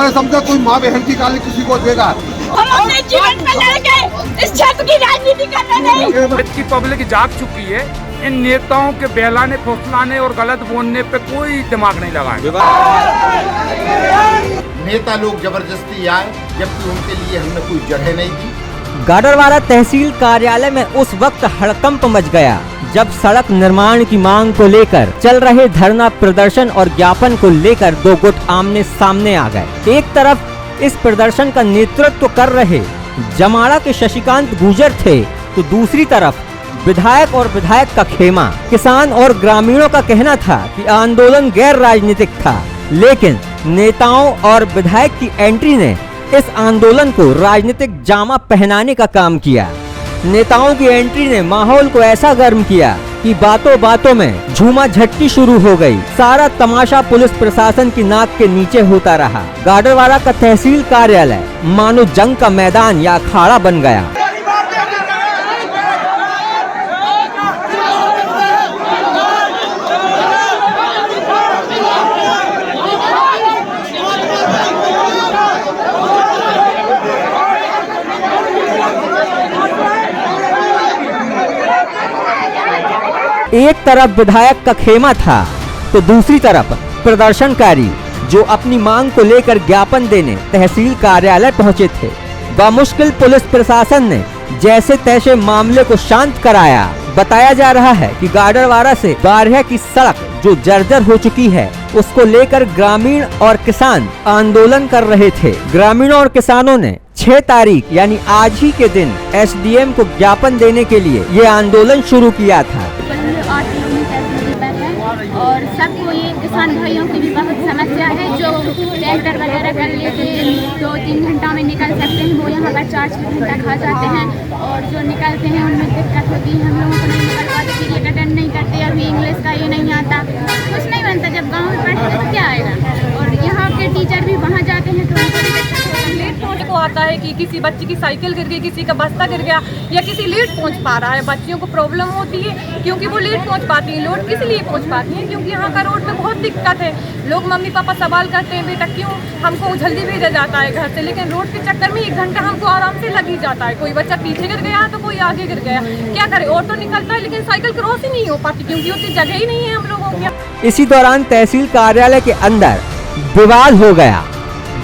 हमारे समझे कोई माँ बहन की गाली किसी को देगा। हम अपने जीवन में लड़के इस क्षेत्र की राजनीति करना नहीं। की पब्लिक जाग चुकी है। इन नेताओं के बहलाने फुसलाने और गलत बोलने पे कोई दिमाग नहीं लगाए। नेता लोग जबरदस्ती आए जबकि उनके लिए हमने कोई जगह नहीं दी। गाडरवारा तहसील कार्यालय में उस वक्त हड़कंप मच गया जब सड़क निर्माण की मांग को लेकर चल रहे धरना प्रदर्शन और ज्ञापन को लेकर दो गुट आमने सामने आ गए। एक तरफ इस प्रदर्शन का नेतृत्व कर रहे जमाड़ा के शशिकांत गुर्जर थे तो दूसरी तरफ विधायक और विधायक का खेमा। किसान और ग्रामीणों का कहना था कि आंदोलन गैर राजनीतिक था, लेकिन नेताओं और विधायक की एंट्री ने इस आंदोलन को राजनीतिक जामा पहनाने का काम किया। नेताओं की एंट्री ने माहौल को ऐसा गर्म किया कि बातों बातों में झूमा झटकी शुरू हो गई। सारा तमाशा पुलिस प्रशासन की नाक के नीचे होता रहा। गाडरवारा का तहसील कार्यालय मानो जंग का मैदान या अखाड़ा बन गया। एक तरफ विधायक का खेमा था तो दूसरी तरफ प्रदर्शनकारी जो अपनी मांग को लेकर ज्ञापन देने तहसील कार्यालय पहुंचे थे। बामुश्किल पुलिस प्रशासन ने जैसे तैसे मामले को शांत कराया। बताया जा रहा है कि गाडरवारा से बारह की सड़क जो जर्जर हो चुकी है उसको लेकर ग्रामीण और किसान आंदोलन कर रहे थे। ग्रामीणों और किसानों ने 6 तारीख यानी आज ही के दिन एसडीएम को ज्ञापन देने के लिए ये आंदोलन शुरू किया था। 8 किलोमीटर दूरी पर है और सबको ये किसान भाइयों की भी बहुत समस्या है। जो ट्रैक्टर वगैरह कर लेते 2-3 घंटा में निकल सकते हैं वो यहाँ पर 4-6 घंटा खा जाते हैं और जो निकलते हैं उनमें दिक्कत होती है। हम लोगों को नहीं निकल पाते, फिर ये अटेंड नहीं करते, अभी इंग्लिश का ये नहीं आता, कुछ नहीं बनता। जब गाँव में पढ़ते तो क्या आएगा। और यहाँ के टीचर भी वहाँ जाते हैं तो उनको लेट को आता है कि किसी बच्चे की साइकिल गिर गई, किसी का बस्ता गिर गया या किसी लेट पहुंच पा रहा है। बच्चियों को प्रॉब्लम होती है क्योंकि वो लेट पहुंच पाती हैं। लोड किस लिए पहुंच पाती हैं? क्योंकि यहाँ का रोड में बहुत दिक्कत है। लोग मम्मी पापा सवाल करते हैं बेटा क्यों हमको जल्दी भेजा जाता है घर से, लेकिन रोड के चक्कर में 1 घंटा हमको आराम से लग ही जाता है। कोई बच्चा पीछे गिर गया तो कोई आगे गिर गया, क्या करे। ऑटो निकलता है लेकिन साइकिल क्रॉस ही नहीं हो पाती क्योंकि उतनी जगह ही नहीं है हम लोगों की। इसी दौरान तहसील कार्यालय के अंदर विवाद हो गया।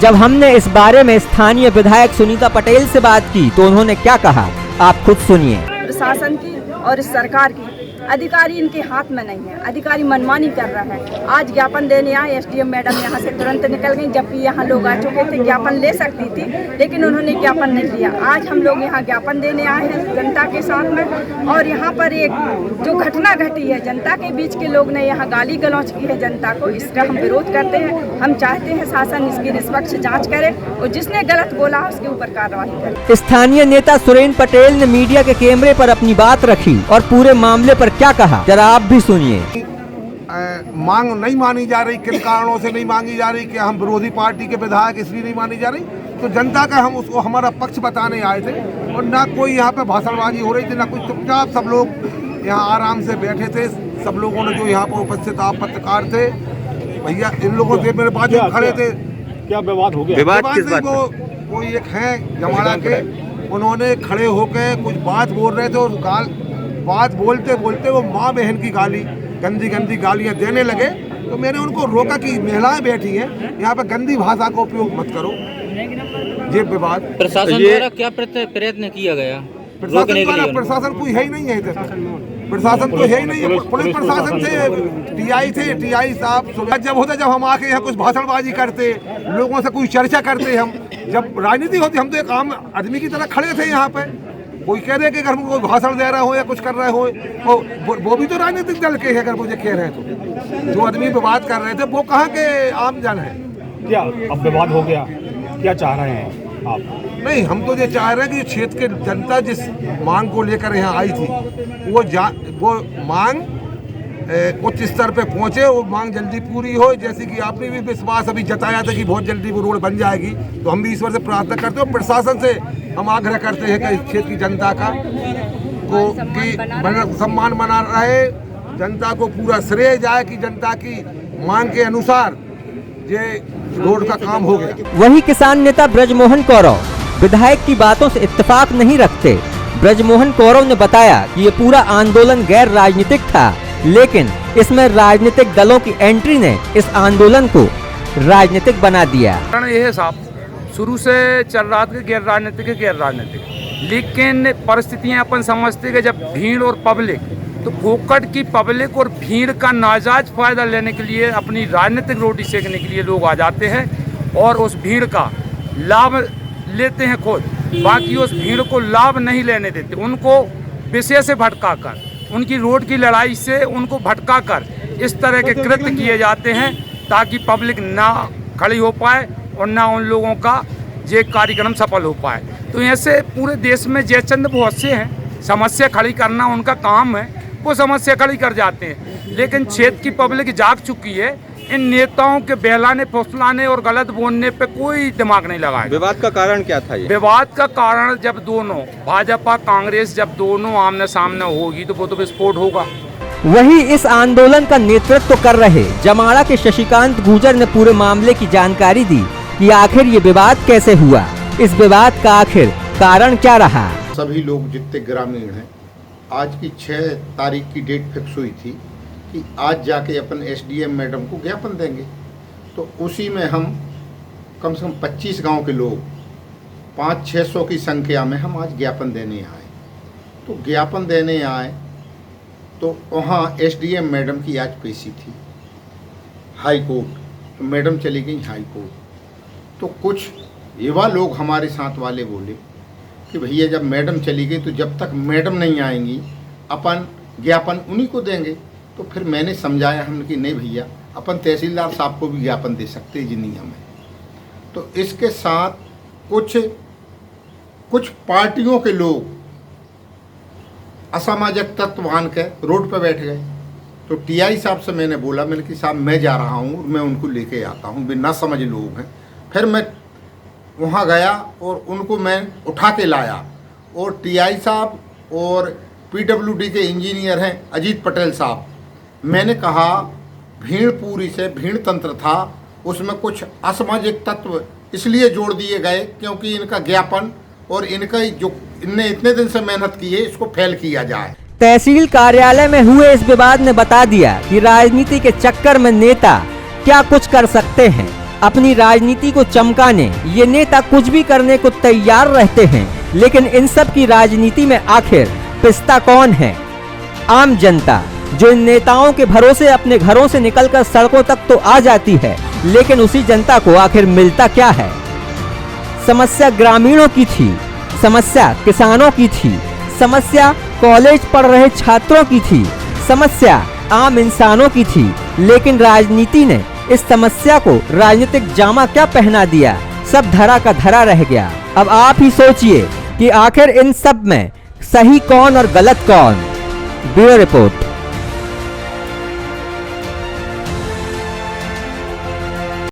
जब हमने इस बारे में स्थानीय विधायक सुनीता पटेल से बात की तो उन्होंने क्या कहा आप खुद सुनिए। प्रशासन की और इस सरकार की अधिकारी इनके हाथ में नहीं है। अधिकारी मनमानी कर रहा है। आज ज्ञापन देने आए एसडीएम मैडम यहाँ से तुरंत निकल गई, जबकि यहाँ लोग आ चुके थे। ज्ञापन ले सकती थी लेकिन उन्होंने ज्ञापन नहीं लिया। आज हम लोग यहाँ ज्ञापन देने आए हैं जनता के साथ में। और यहाँ पर एक जो घटना घटी है जनता के बीच के लोग ने यहाँ गाली गलौज की है जनता को, इसका हम विरोध करते हैं। हम चाहते हैं शासन इसकी निष्पक्ष जाँच करे और जिसने गलत बोला उसके ऊपर कार्रवाई करे। स्थानीय नेता सुरेंद्र पटेल ने मीडिया के कैमरे पर अपनी बात रखी और पूरे मामले पर क्या कहा जरा आप भी सुनिए। मांग नहीं मानी जा रही, किन कारणों से नहीं मांगी जा रही कि हम विरोधी पार्टी के विधायक इसलिए नहीं मानी जा रही, तो जनता का हम उसको हमारा पक्ष बताने आए थे और ना कोई यहाँ पे भाषणबाजी हो रही थी ना कुछ। चुपचाप सब लोग यहाँ आराम से बैठे थे। सब लोगों ने जो यहाँ पर उपस्थित आप पत्रकार थे भैया इन लोगों से मेरे पास खड़े थे। क्या विवाद हो गया? विवाद किस बात वो कोई एक है जमाड़ा के, उन्होंने खड़े होकर कुछ बात बोल रहे थे और बात बोलते बोलते वो माँ बहन की गाली गंदी गंदी गालियाँ देने लगे। तो मैंने उनको रोका कि महिलाएं बैठी हैं यहाँ पे गंदी भाषा का उपयोग मत करो। ये विवाद प्रशासन द्वारा क्या प्रयत्न किया गया? प्रशासन कोई है ही नहीं है इधर। प्रशासन तो है ही नहीं है। पुलिस प्रशासन थे टीआई साहब जब होता जब हम आके यहाँ कुछ भाषणबाजी करते, लोगों से कोई चर्चा करते, हम जब राजनीति होती हम तो एक आम आदमी की तरह खड़े थे यहाँ पे। कोई कह रहे कि अगर कोई भाषण दे रहा हो या कुछ कर रहे हो वो भी तो राजनीतिक दल के है। अगर मुझे कह रहे हैं तो जो आदमी विवाद कर रहे थे वो कहाँ के आम जन है। क्या अब विवाद हो गया? क्या चाह रहे हैं आप? नहीं, हम तो ये चाह रहे हैं कि क्षेत्र के जनता जिस मांग को लेकर यहाँ आई थी वो मांग उच्च स्तर पे पहुँचे, वो मांग जल्दी पूरी हो। जैसे कि आपने भी विश्वास अभी जताया था कि बहुत जल्दी वो रोड बन जाएगी, तो हम भी ईश्वर से प्रार्थना करते हैं। प्रशासन से हम आग्रह करते हैं कि क्षेत्र की जनता का को कि सम्मान बना रहे, जनता को पूरा श्रेय जाए कि जनता की मांग के अनुसार ये रोड का काम हो गया। वही किसान नेता ब्रजमोहन कौरव विधायक की बातों से इत्तेफाक नहीं रखते। ब्रजमोहन कौरव ने बताया कि ये पूरा आंदोलन गैर राजनीतिक था, लेकिन इसमें राजनीतिक दलों की एंट्री ने इस आंदोलन को राजनीतिक बना दिया। कारण यह है साहब, शुरू से चल रहा था कि गैर राजनीतिक, लेकिन परिस्थितियां अपन समझते कि जब भीड़ और पब्लिक, तो फोकट की पब्लिक और भीड़ का नाजायज फायदा लेने के लिए, अपनी राजनीतिक रोटी सेकने के लिए लोग आ जाते हैं और उस भीड़ का लाभ लेते हैं खुद, बाकी उस भीड़ को लाभ नहीं लेने देते। उनको विषय से भटका कर, उनकी रोड की लड़ाई से उनको भटका कर इस तरह के कृत्य किए जाते हैं ताकि पब्लिक ना खड़ी हो पाए और ना उन लोगों का ये कार्यक्रम सफल हो पाए। तो ऐसे पूरे देश में जयचंद बहुत से हैं, समस्या खड़ी करना उनका काम है, वो समस्या खड़ी कर जाते हैं। लेकिन क्षेत्र की पब्लिक जाग चुकी है, इन नेताओं के बहलाने फुसलाने और गलत बोलने पे कोई दिमाग नहीं लगाया। विवाद का कारण क्या था ये? विवाद का कारण जब दोनों भाजपा कांग्रेस जब दोनों आमने सामने होगी तो वो तो विस्फोट होगा। वही इस आंदोलन का नेतृत्व कर रहे जमाड़ा के शशिकांत गुर्जर ने पूरे मामले की जानकारी दी कि आखिर ये विवाद कैसे हुआ, इस विवाद का आखिर कारण क्या रहा। सभी लोग जितने ग्रामीण हैं, आज की 6 तारीख की डेट फिक्स हुई थी कि आज जाके अपन एसडीएम मैडम को ज्ञापन देंगे। तो उसी में हम कम से कम 25 गांव के लोग 500-600 की संख्या में हम आज ज्ञापन देने आए। तो ज्ञापन देने आए तो वहाँ एसडीएम मैडम की आज पेशी थी हाई कोर्ट, तो मैडम चली गई हाई कोर्ट। तो कुछ युवा लोग हमारे साथ वाले बोले कि भैया जब मैडम चली गई तो जब तक मैडम नहीं आएंगी अपन ज्ञापन उन्हीं को देंगे। तो फिर मैंने समझाया हमने कि नहीं भैया, अपन तहसीलदार साहब को भी ज्ञापन दे सकते हैं, जी नियम है। तो इसके साथ कुछ पार्टियों के लोग असामाजिक तत्व मान के रोड पर बैठ गए। तो टीआई साहब से मैंने बोला, मैंने कि साहब मैं जा रहा हूँ, मैं उनको लेके आता हूँ, बिना समझ लोग हैं। फिर मैं वहाँ गया और उनको मैं उठा के लाया और टीआई साहब और पीडब्ल्यूडी के इंजीनियर हैं अजीत पटेल साहब, मैंने कहा भीड़ पूरी से भीड़ तंत्र था, उसमें कुछ असामाजिक तत्व इसलिए जोड़ दिए गए क्योंकि इनका ज्ञापन और इनका जो इनने इतने दिन से मेहनत की है इसको फेल किया जाए। तहसील कार्यालय में हुए इस विवाद ने बता दिया कि राजनीति के चक्कर में नेता क्या कुछ कर सकते हैं। अपनी राजनीति को चमकाने ये नेता कुछ भी करने को तैयार रहते हैं, लेकिन इन सब की राजनीति में आखिर पिसता कौन है? आम जनता, जो इन नेताओं के भरोसे अपने घरों से निकलकर सड़कों तक तो आ जाती है, लेकिन उसी जनता को आखिर मिलता क्या है? समस्या ग्रामीणों की थी, समस्या किसानों की थी, समस्या कॉलेज पढ़ रहे छात्रों की थी, समस्या आम इंसानों की थी, लेकिन राजनीति ने इस समस्या को राजनीतिक जामा क्या पहना दिया? सब धरा का धरा रह गया। अब आप ही सोचिए कि आखिर इन सब में सही कौन और गलत कौन? Bureau report.